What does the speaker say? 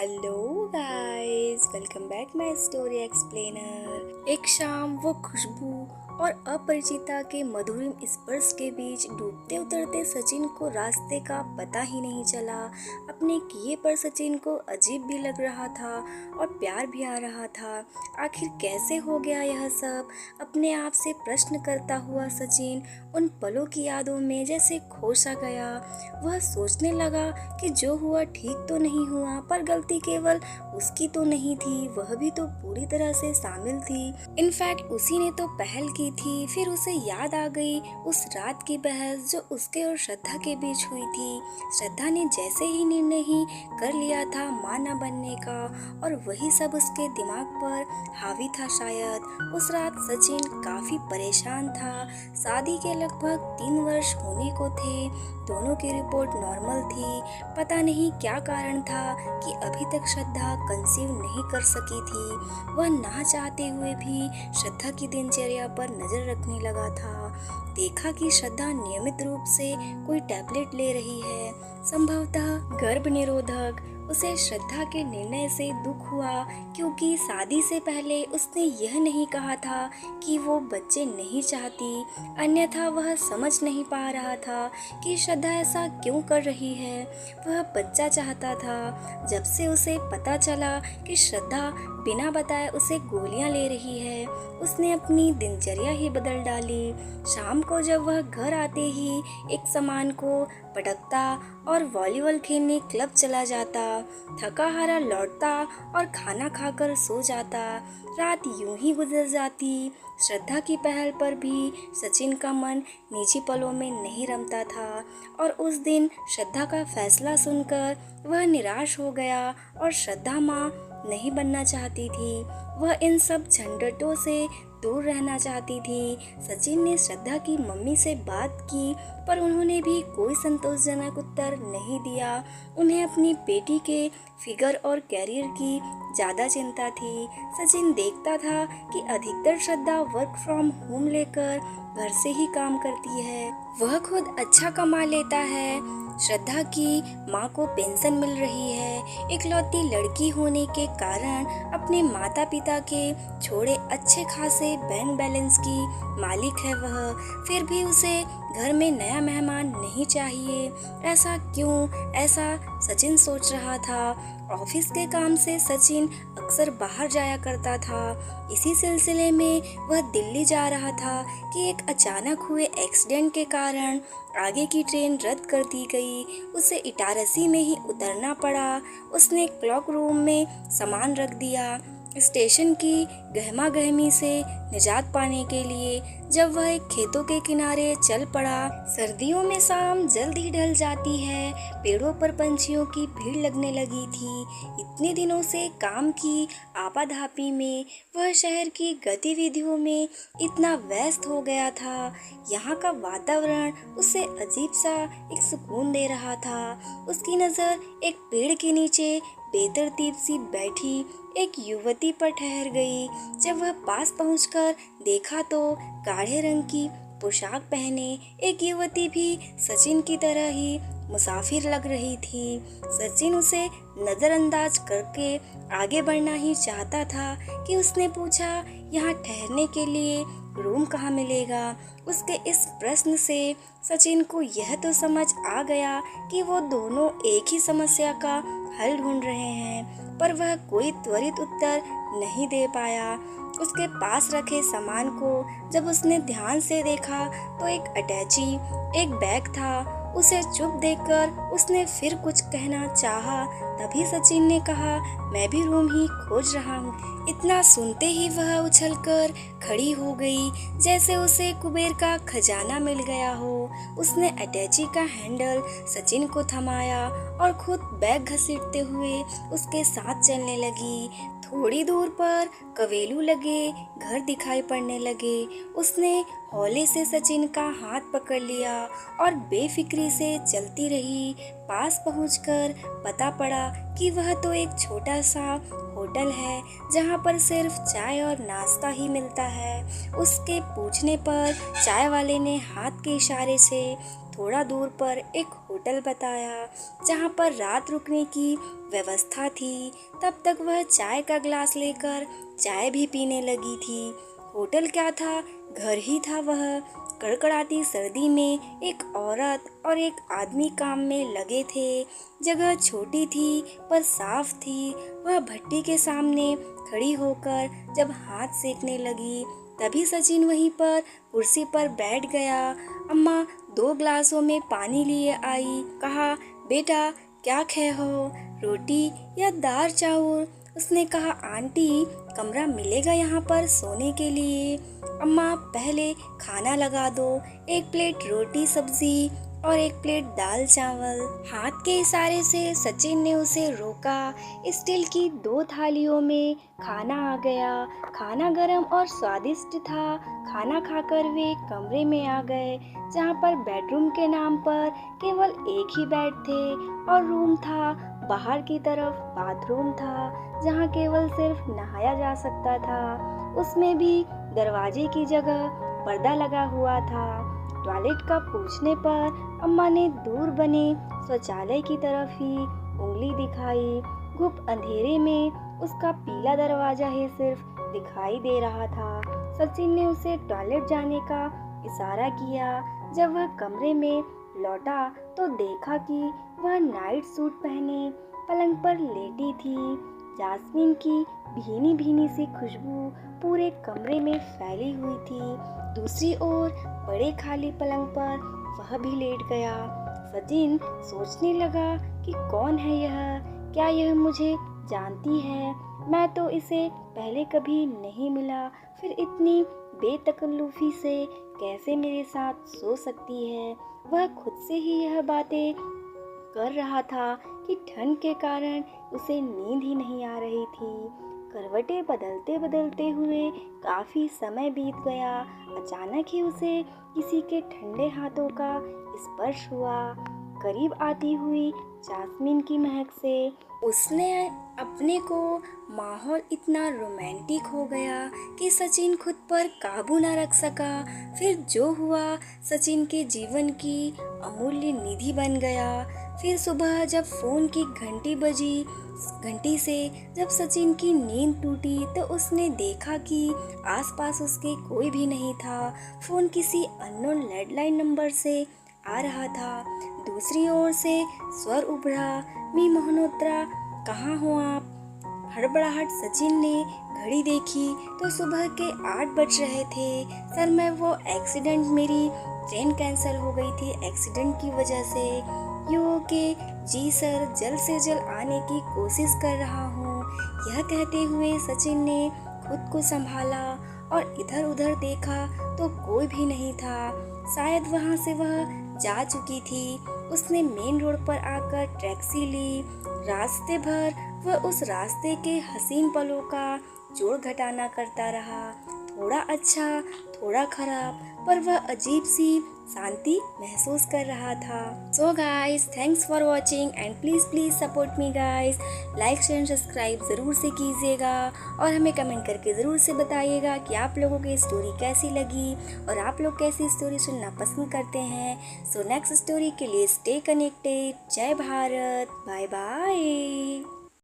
Hello guys, welcome back my story explainer. एक शाम वो खुशबू और अपरिचिता के मधुर स्पर्श के बीच डूबते उतरते सचिन को रास्ते का पता ही नहीं चला। अपने किए पर सचिन को अजीब भी लग रहा था और प्यार भी आ रहा था। आखिर कैसे हो गया यह सब? अपने आप से प्रश्न करता हुआ सचिन उन पलों की यादों में जैसे खो सा गया। वह सोचने लगा कि जो हुआ ठीक तो नहीं हुआ, पर गलती केवल उसकी तो नहीं थी, वह भी तो पूरी तरह से शामिल थी। इनफैक्ट उसी ने तो पहल की थी। फिर उसे याद आ गई उस रात की बहस जो उसके और श्रद्धा के बीच हुई थी। श्रद्धा ने जैसे ही निर्णय ही कर लिया था मां न बनने का, और वही सब उसके दिमाग पर हावी था शायद। उस रात सचिन काफी परेशान था। शादी के लगभग 3 वर्ष होने को थे। दोनों की रिपोर्ट नॉर्मल थी। पता नहीं क्या कारण था कि अभी तक श्रद्धा कंसीव नहीं कर सकी थी। वह ना चाहते हुए भी श्रद्धा की दिनचर्या पर नजर रखने लगा था। देखा कि श्रद्धा नियमित रूप से कोई टैबलेट ले रही है, संभवतः गर्भ निरोधक। उसे श्रद्धा के निर्णय से दुख हुआ, क्योंकि शादी से पहले उसने यह नहीं कहा था कि वो बच्चे नहीं चाहती। अन्यथा वह समझ नहीं पा रहा था कि श्रद्धा ऐसा क्यों कर रही है। वह बच्चा चाहता था। जब से उसे पता चला कि श्रद्धा बिना बताए उसे गोलियां ले रही है, उसने अपनी दिनचर्या ही बदल डाली। शाम को जब वह घर आते ही एक सामान को पटकता और वॉलीबॉल खेलने क्लब चला जाता, थका हारा लौटता और खाना खाकर सो जाता। रात यूं ही गुजर जाती। श्रद्धा की पहल पर भी सचिन का मन निजी पलों में नहीं रमता था, और उस दिन श्रद्धा का फैसला सुनकर वह निराश हो गया। और श्रद्धा माँ नहीं बनना चाहती थी, वह इन सब झंझटों से दूर रहना चाहती थी। सचिन ने श्रद्धा की मम्मी से बात की, पर उन्होंने भी कोई संतोषजनक उत्तर नहीं दिया। उन्हें अपनी बेटी के फिगर और कैरियर की ज़्यादा चिंता थी। सचिन देखता था कि अधिकतर श्रद्धा वर्क फ्रॉम होम लेकर घर से ही काम करती है। वह खुद अच्छा कमा लेता है। श्रद्धा की माँ को पेंशन मिल रही है। इकलौती लड़की होने के कारण अपने माता पिता के छोड़े अच्छे खासे बैंक बैलेंस की मालिक है वह। फिर भी उसे घर में नया मेहमान नहीं चाहिए। ऐसा क्यों? ऐसा सचिन सोच रहा था। ऑफिस के काम से सचिन अक्सर बाहर जाया करता था। इसी सिलसिले में वह दिल्ली जा रहा था कि एक अचानक हुए एक्सीडेंट के कारण आगे की ट्रेन रद्द कर दी गई। उसे इटारसी में ही उतरना पड़ा। उसने क्लॉक रूम में सामान रख दिया, स्टेशन की गहमा गहमी से निजात पाने के लिए। जब वह एक खेतों के किनारे चल पड़ा, सर्दियों में शाम जल्दी ढल जाती है। पेड़ों पर पंछियों की भीड़ लगने लगी थी। इतने दिनों से काम की आपाधापी में वह शहर की गतिविधियों में इतना व्यस्त हो गया था। यहाँ का वातावरण उसे अजीब सा एक सुकून दे रहा था। उसकी नज़र एक पेड़ के नीचे बेतरतीब सी बैठी एक युवती पर ठहर गई। जब वह पास पहुंचकर देखा तो गाढ़े रंग की पोशाक पहने एक युवती भी सचिन की तरह ही मुसाफिर लग रही थी। सचिन उसे नजरअंदाज करके आगे बढ़ना ही चाहता था कि उसने पूछा, यहाँ ठहरने के लिए रूम कहाँ मिलेगा? उसके इस प्रश्न से सचिन को यह तो समझ आ गया कि वो दोनों एक ही समस्या का हल ढूंढ रहे हैं, पर वह कोई त्वरित उत्तर नहीं दे पाया। उसके पास रखे सामान को जब उसने ध्यान से देखा तो एक अटैची, एक बैग था। उसे चुप देखकर उसने फिर कुछ कहना चाहा, तभी सचिन ने कहा, मैं भी रूम ही खोज रहा हूँ। इतना सुनते ही वह उछलकर खड़ी हो गई, जैसे उसे कुबेर का खजाना मिल गया हो। उसने अटैची का हैंडल सचिन को थमाया और खुद बैग घसीटते हुए उसके साथ चलने लगी। थोड़ी दूर पर कवेलू लगे घर दिखाई पड़ने लगे। उसने हौले से सचिन का हाथ पकड़ लिया और बेफिक्री से चलती रही। पास पहुंचकर पता पड़ा कि वह तो एक छोटा सा होटल है, जहां पर सिर्फ चाय और नाश्ता ही मिलता है। उसके पूछने पर चाय वाले ने हाथ के इशारे से थोड़ा दूर पर एक होटल बताया जहाँ पर रात रुकने की व्यवस्था थी। तब तक वह चाय का ग्लास लेकर चाय भी पीने लगी थी। होटल क्या था, घर ही था वह। कड़कड़ाती सर्दी में एक औरत और एक आदमी काम में लगे थे। जगह छोटी थी पर साफ थी। वह भट्टी के सामने खड़ी होकर जब हाथ सेकने लगी तभी सचिन वहीं पर कुर्सी पर बैठ गया। अम्मा 2 ग्लासों में पानी लिए आई। कहा, बेटा क्या खाए हो, रोटी या दाल चावल? उसने कहा, आंटी कमरा मिलेगा यहाँ पर सोने के लिए? अम्मा पहले खाना लगा दो, 1 प्लेट रोटी सब्जी और 1 प्लेट दाल चावल। हाथ के इशारे से सचिन ने उसे रोका। स्टील की 2 थालियों में खाना आ गया। खाना गरम और स्वादिष्ट था। खाना खाकर वे कमरे में आ गए जहाँ पर बेडरूम के नाम पर केवल एक ही बेड थे और रूम था। बाहर की तरफ बाथरूम था जहाँ केवल सिर्फ नहाया जा सकता था। उसमें भी दरवाजे की जगह पर्दा लगा हुआ था। टॉयलेट का पूछने पर अम्मा ने दूर बने शौचालय की तरफ ही उंगली दिखाई। गुप्त अंधेरे में उसका पीला दरवाजा ही सिर्फ दिखाई दे रहा था। सचिन ने उसे टॉयलेट जाने का इशारा किया। जब वह कमरे में लौटा तो देखा कि वह नाइट सूट पहने पलंग पर लेटी थी। जास्मीन की भीनी भीनी सी खुशबू पूरे कमरे में फैली हुई थी। दूसरी ओर बड़े खाली पलंग पर वह भी लेट गया। सचिन सोचने लगा कि कौन है यह? क्या यह मुझे जानती है? मैं तो इसे पहले कभी नहीं मिला, फिर इतनी बेतकल्लुफी से कैसे मेरे साथ सो सकती है? वह खुद से ही यह बातें कर रहा था कि ठंड के कारण उसे नींद ही नहीं आ रही थी। करवटें बदलते बदलते हुए काफी समय बीत गया। अचानक ही उसे किसी के ठंडे हाथों का स्पर्श हुआ। करीब आती हुई जास्मीन की महक से उसने अपने को माहौल इतना रोमांटिक हो गया कि सचिन खुद पर काबू न रख सका। फिर जो हुआ सचिन के जीवन की अमूल्य निधि बन गया। फिर सुबह जब फोन की घंटी बजी, घंटी से जब सचिन की नींद टूटी तो उसने देखा कि आसपास उसके कोई भी नहीं था। फोन किसी अननोन लैंडलाइन नंबर से आ रहा था। दूसरी ओर से स्वर उभरा, मी मोहनोत्रा कहाँ हो आप? हड़बड़ाहट सचिन ने घड़ी देखी तो सुबह के 8 बज रहे थे। सर मैं वो एक्सीडेंट, मेरी ट्रेन कैंसिल हो गई थी एक्सीडेंट की वजह से। You okay? जी सर, जल्द से जल्द आने की कोशिश कर रहा हूँ। यह कहते हुए सचिन ने खुद को संभाला और इधर उधर देखा तो कोई भी नहीं था। शायद वहाँ से वह जा चुकी थी। उसने मेन रोड पर आकर टैक्सी ली। रास्ते भर वह उस रास्ते के हसीन पलों का जोड़ घटाना करता रहा। थोड़ा अच्छा, थोड़ा खराब, पर वह अजीब सी शांति महसूस कर रहा था। So guys, thanks for watching and please support me guys. Like share subscribe ज़रूर से कीजिएगा और हमें कमेंट करके ज़रूर से बताइएगा कि आप लोगों की स्टोरी कैसी लगी और आप लोग कैसी स्टोरी सुनना पसंद करते हैं। सो नेक्स्ट स्टोरी के लिए स्टे कनेक्टेड। जय भारत, बाय बाय।